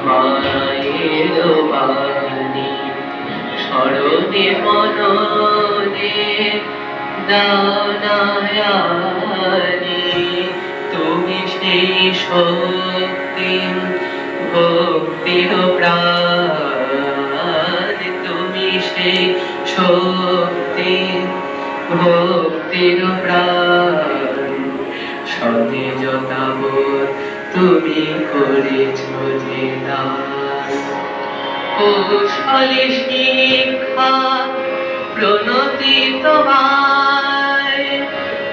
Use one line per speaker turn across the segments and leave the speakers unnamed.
মায়ের বাণী স্মরণে মননে দাও না আনি। তুমি সেই শক্তি ভক্তির প্রাণ, তুমি সেই শক্তি ভক্তির প্রাণ। সতেজতা বোধ তুমি করেছ যে দান, কৌশলে শিক্ষা প্রণতি তোমায়,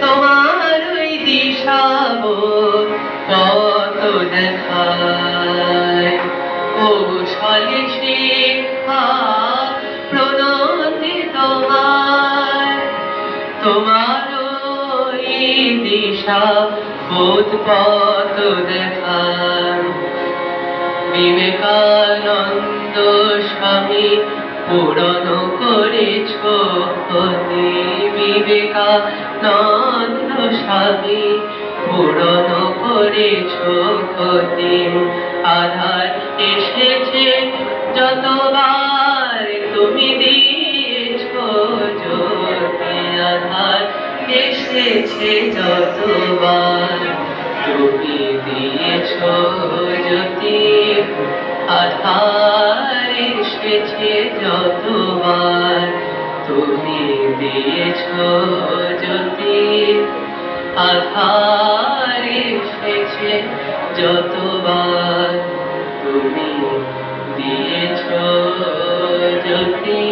তোমার ওই দিশাবোধ পথ দেখায়। কৌশলে শিক্ষা প্রণতি তোমায়, তোমার ওই দিশা বোধ পথ দেখায়। বিবেকানন্দ স্বামী পূরণ করেছ ক্ষতি, বিবেকানন্দ স্বামী পূরণ করেছ ক্ষতি। আধার এসেছে যতবার তুমি দিয়েছ জ্যোতি, আধার এসেছে যতবার তুমি দিয়েছ জ্যোতি। আধার এসেছে যতবার তুমি দিয়েছ জ্যোতি, আধার এসেছে যতবার তুমি দিয়েছ জ্যোতি।